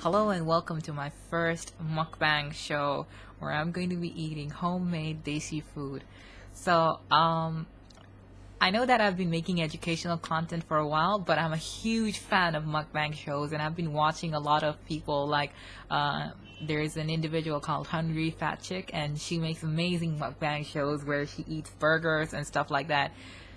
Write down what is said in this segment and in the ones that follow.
Hello and welcome to my first mukbang show where I'm going to be eating homemade desi food. So, I know that I've been making educational content for a while, but I'm a huge fan of mukbang shows and I've been watching a lot of people like there's an individual called Hungry Fat Chick and she makes amazing mukbang shows where she eats burgers and stuff like that.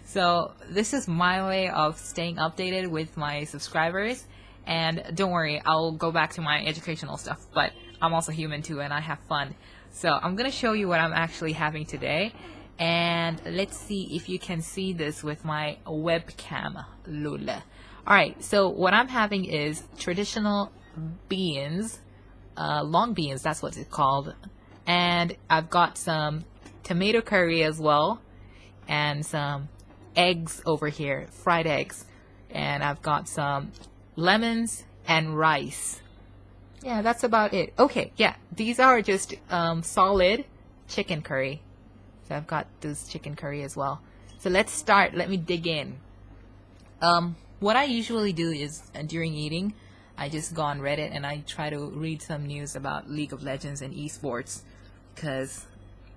So, this is my way of staying updated with my subscribers. And don't worry, I'll go back to my educational stuff, but I'm also human too and I have fun. So I'm going to show you what I'm actually having today. And let's see if you can see this with my webcam. Lula. Alright, so what I'm having is traditional beans, long beans, that's what it's called. And I've got some tomato curry as well. And some eggs over here, fried eggs. And I've got some lemons and rice. Yeah, that's about it. Okay, yeah, these are just solid chicken curry. So I've got this chicken curry as well. So let's start. Let me dig in. What I usually do is during eating, I just go on Reddit and I try to read some news about League of Legends and esports because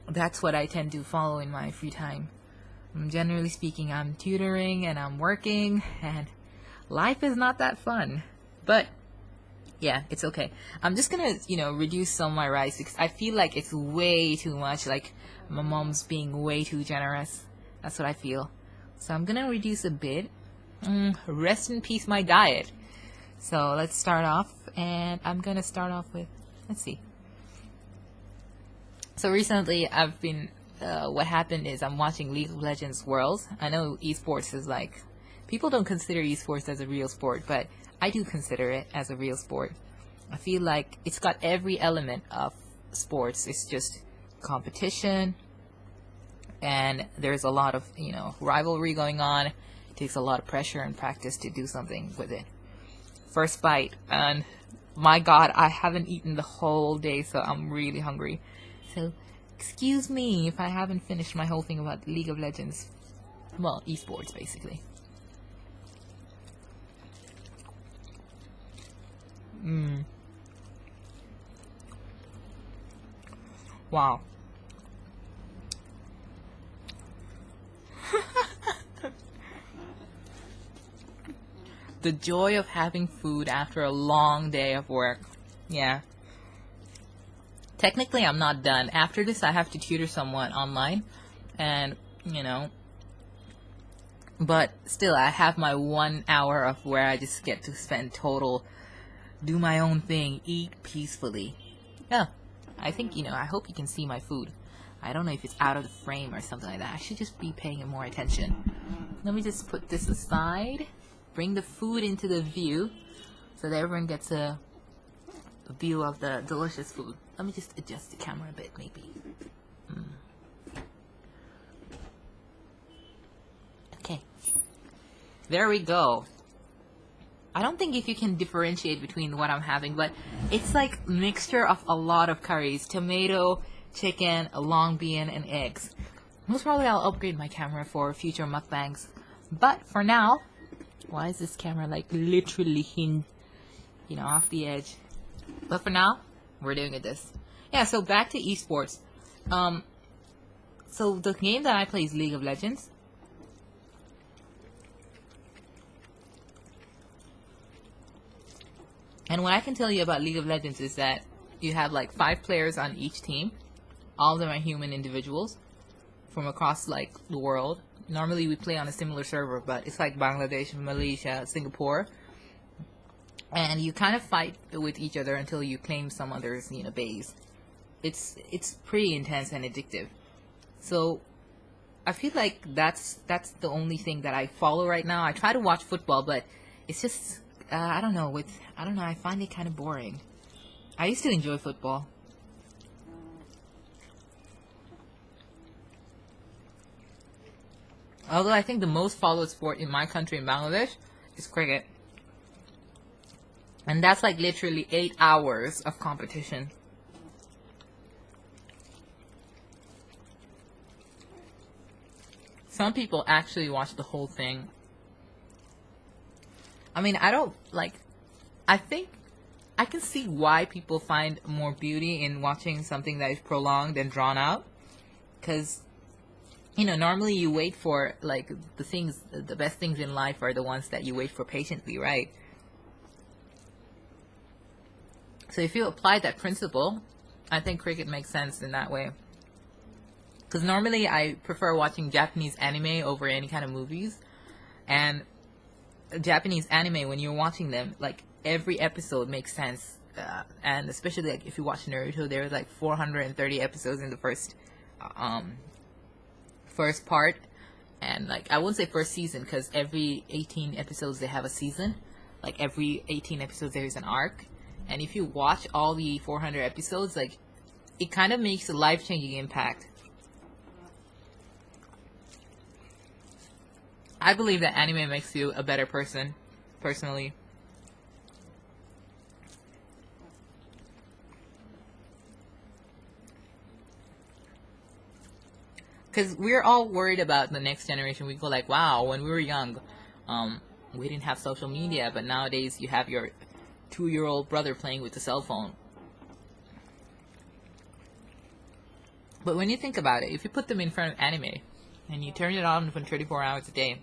that's what I tend to follow in my free time. Generally speaking, I'm tutoring and I'm working and life is not that fun, but yeah, it's okay. I'm just gonna, reduce some of my rice because I feel like it's way too much. Like my mom's being way too generous. That's what I feel. So I'm gonna reduce a bit. Rest in peace, my diet. So let's start off, and I'm gonna start off with, let's see. So recently, I've been. What happened is I'm watching League of Legends Worlds. I know esports is like. People don't consider esports as a real sport, but I do consider it as a real sport. I feel like it's got every element of sports. It's just competition, and there's a lot of, rivalry going on. It takes a lot of pressure and practice to do something with it. First bite, and my God, I haven't eaten the whole day, so I'm really hungry. So, excuse me if I haven't finished my whole thing about League of Legends. Well, esports, basically. Wow. The joy of having food after a long day of work. Yeah. Technically, I'm not done. After this, I have to tutor someone online. And, but still, I have my 1 hour of where I just get to spend total, do my own thing, eat peacefully. Yeah, I think, I hope you can see my food. I don't know if it's out of the frame or something like that. I should just be paying it more attention. Let me just put this aside. Bring the food into the view so that everyone gets a view of the delicious food. Let me just adjust the camera a bit, maybe. Okay. There we go. I don't think if you can differentiate between what I'm having, but it's like mixture of a lot of curries. Tomato, chicken, a long bean, and eggs. Most probably I'll upgrade my camera for future mukbangs. But for now, why is this camera like literally hinged, off the edge? But for now, we're doing it this. Yeah, so back to esports. So the game that I play is League of Legends. And what I can tell you about League of Legends is that you have like 5 players on each team. All of them are human individuals from across like the world. Normally we play on a similar server, but it's like Bangladesh, Malaysia, Singapore. And you kind of fight with each other until you claim some other's, base. It's pretty intense and addictive. So I feel like that's the only thing that I follow right now. I try to watch football, but it's just I don't know. I find it kind of boring. I used to enjoy football. Although I think the most followed sport in my country, in Bangladesh, is cricket. And that's like literally 8 hours of competition. Some people actually watch the whole thing. I mean, I don't, like, I think I can see why people find more beauty in watching something that is prolonged and drawn out. Because, normally you wait for, like, the best things in life are the ones that you wait for patiently, right? So if you apply that principle, I think cricket makes sense in that way. Because normally I prefer watching Japanese anime over any kind of movies. And Japanese anime, when you're watching them, like, every episode makes sense. And especially, like, if you watch Naruto, there's, like, 430 episodes in the first part. And, like, I won't say first season, because every 18 episodes they have a season. Like, every 18 episodes there's an arc. And if you watch all the 400 episodes, like, it kind of makes a life-changing impact. I believe that anime makes you a better person, personally. Because we're all worried about the next generation. We go like, wow, when we were young, we didn't have social media, but nowadays you have your 2-year-old brother playing with the cell phone. But when you think about it, if you put them in front of anime, and you turn it on for 24 hours a day,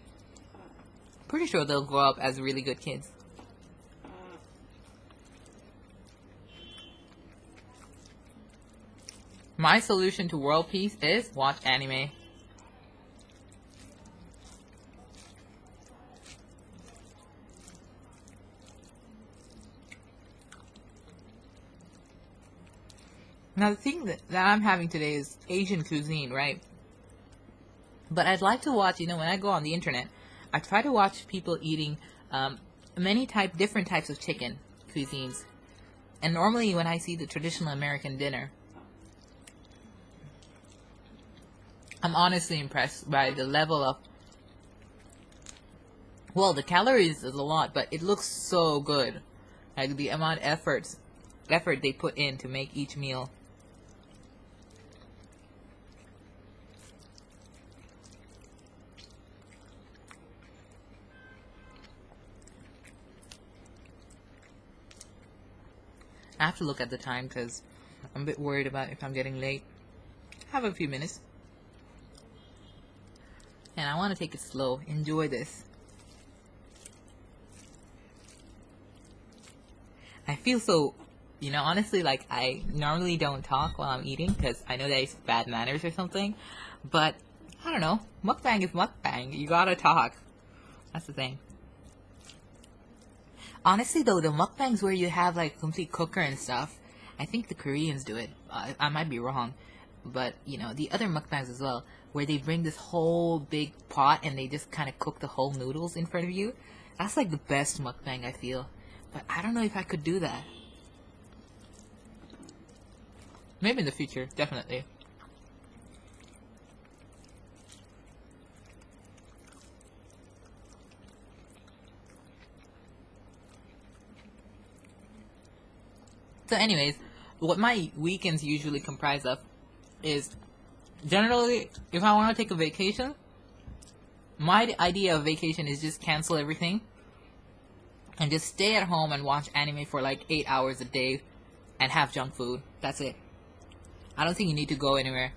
pretty sure they'll grow up as really good kids. My solution to world peace is watch anime. Now the thing that I'm having today is Asian cuisine, right? But I'd like to watch, when I go on the internet, I try to watch people eating different types of chicken cuisines. And normally when I see the traditional American dinner, I'm honestly impressed by the level of, well, the calories is a lot, but it looks so good. Like the amount of effort they put in to make each meal. I have to look at the time because I'm a bit worried about if I'm getting late. Have a few minutes. And I want to take it slow. Enjoy this. I feel so, honestly, like I normally don't talk while I'm eating because I know that it's bad manners or something. But, I don't know. Mukbang is mukbang. You gotta talk. That's the thing. Honestly, though, the mukbangs where you have, like, a complete cooker and stuff, I think the Koreans do it. I might be wrong. But, the other mukbangs as well, where they bring this whole big pot and they just kind of cook the whole noodles in front of you. That's, like, the best mukbang, I feel. But I don't know if I could do that. Maybe in the future, definitely. So anyways, what my weekends usually comprise of is, generally, if I want to take a vacation, my idea of vacation is just cancel everything and just stay at home and watch anime for like 8 hours a day and have junk food. That's it. I don't think you need to go anywhere.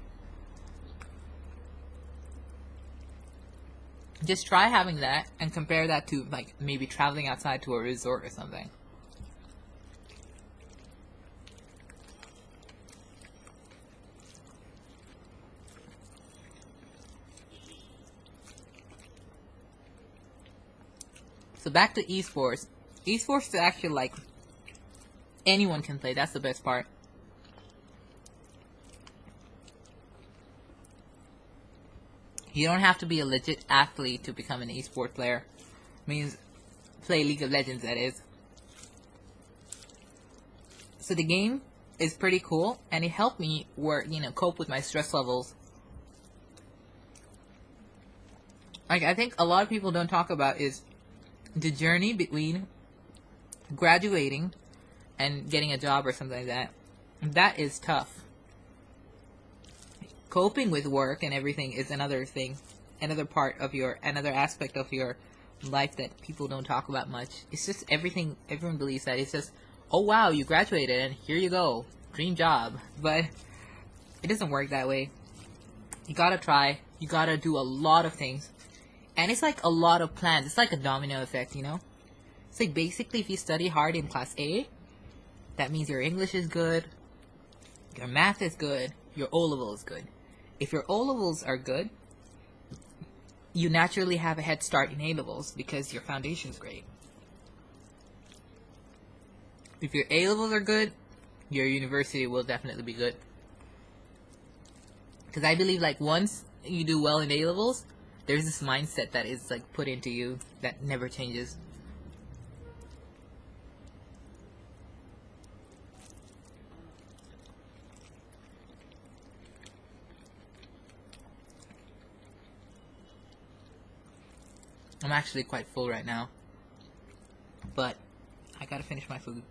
Just try having that and compare that to like maybe traveling outside to a resort or something. So back to esports. Esports is actually like anyone can play. That's the best part. You don't have to be a legit athlete to become an esport player. Means play League of Legends, that is. So the game is pretty cool, and it helped me cope with my stress levels. Like, I think a lot of people don't talk about is the journey between graduating and getting a job or something like that. That is tough. Coping with work and everything is another thing, another aspect of your life that people don't talk about much. It's just everyone believes that it's just oh wow, you graduated and here you go, dream job. But it doesn't work that way. You gotta try. You gotta do a lot of things. And it's like a lot of plans. It's like a domino effect, you know? It's like basically if you study hard in class A, that means your English is good, your math is good, your O-level is good. If your O-levels are good, you naturally have a head start in A-levels because your foundation is great. If your A-levels are good, your university will definitely be good. Because I believe like once you do well in A-levels, there's this mindset that is like put into you that never changes. I'm actually quite full right now, but I gotta finish my food.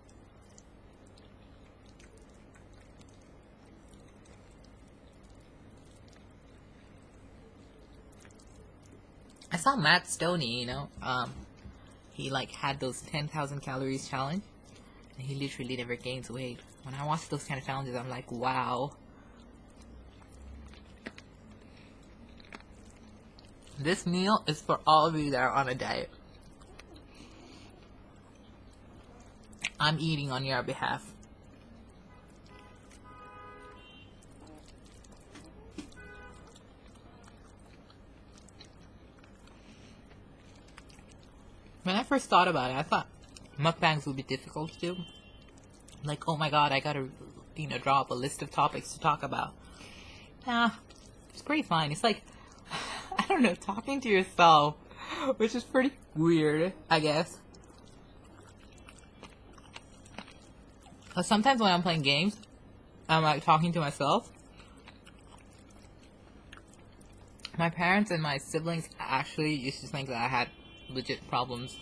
I saw Matt Stoney, you know, he like had those 10,000 calories challenge, and he literally never gains weight. When I watch those kind of challenges, I'm like, wow. This meal is for all of you that are on a diet. I'm eating on your behalf. When I first thought about it, I thought mukbangs would be difficult to do. Like, oh my god, I gotta, draw up a list of topics to talk about. It's pretty fine. It's like, I don't know, talking to yourself, which is pretty weird, I guess. But sometimes when I'm playing games, I'm like talking to myself. My parents and my siblings actually used to think that I had legit problems.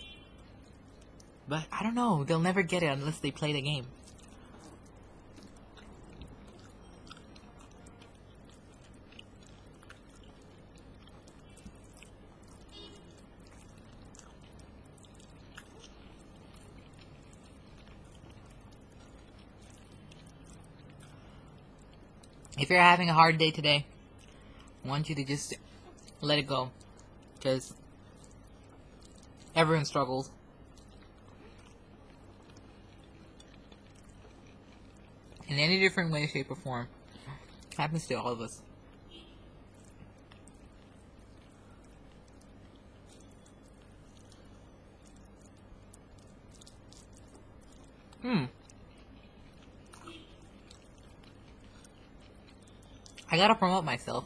But I don't know, they'll never get it unless they play the game. If you're having a hard day today, I want you to just let it go. Because everyone struggles. In any different way, shape, or form. It happens to all of us. I gotta promote myself.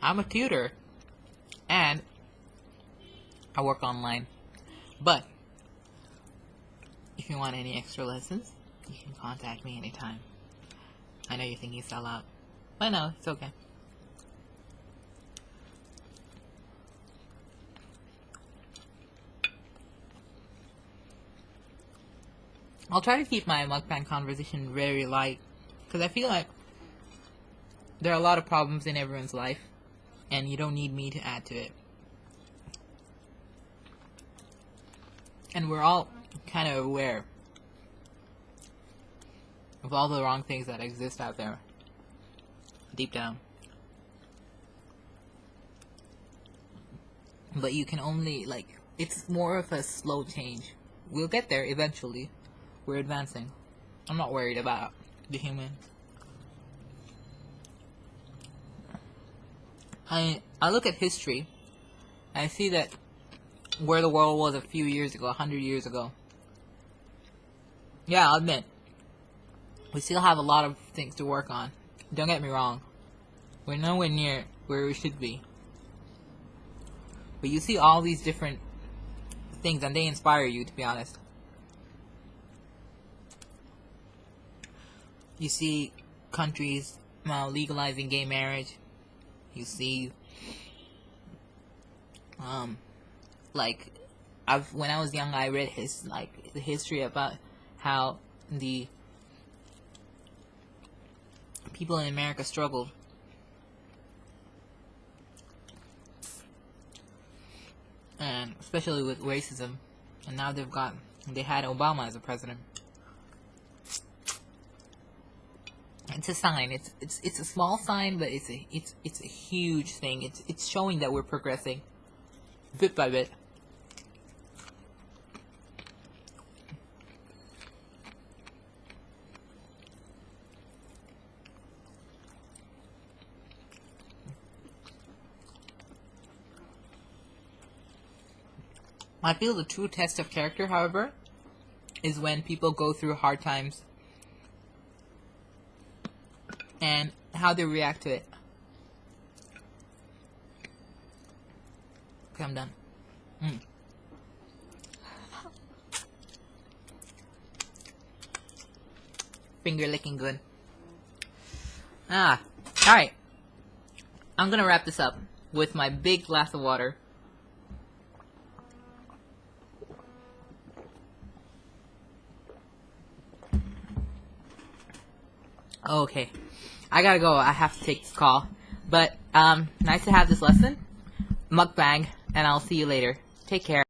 I'm a tutor. And I work online. But if you want any extra lessons, you can contact me anytime. I know you're thinking sell out. But no, it's okay. I'll try to keep my mukbang conversation very light. Because I feel like there are a lot of problems in everyone's life. And you don't need me to add to it. And we're all kind of aware of all the wrong things that exist out there. Deep down. But you can only, it's more of a slow change. We'll get there eventually. We're advancing. I'm not worried about the humans. I look at history, and I see that where the world was a few years ago, 100 years ago. Yeah, I'll admit, we still have a lot of things to work on. Don't get me wrong. We're nowhere near where we should be. But you see all these different things, and they inspire you, to be honest. You see countries legalizing gay marriage. You see, when I was young, I read the history about how the people in America struggled. And especially with racism. And now they had Obama as a president. It's a sign. It's a small sign, but it's a huge thing. It's showing that we're progressing bit by bit. I feel the true test of character, however, is when people go through hard times and how they react to it. Okay, I'm done. Finger licking good. Alright. I'm gonna wrap this up with my big glass of water. Okay, I gotta go. I have to take this call. But, nice to have this lesson. Mukbang, and I'll see you later. Take care.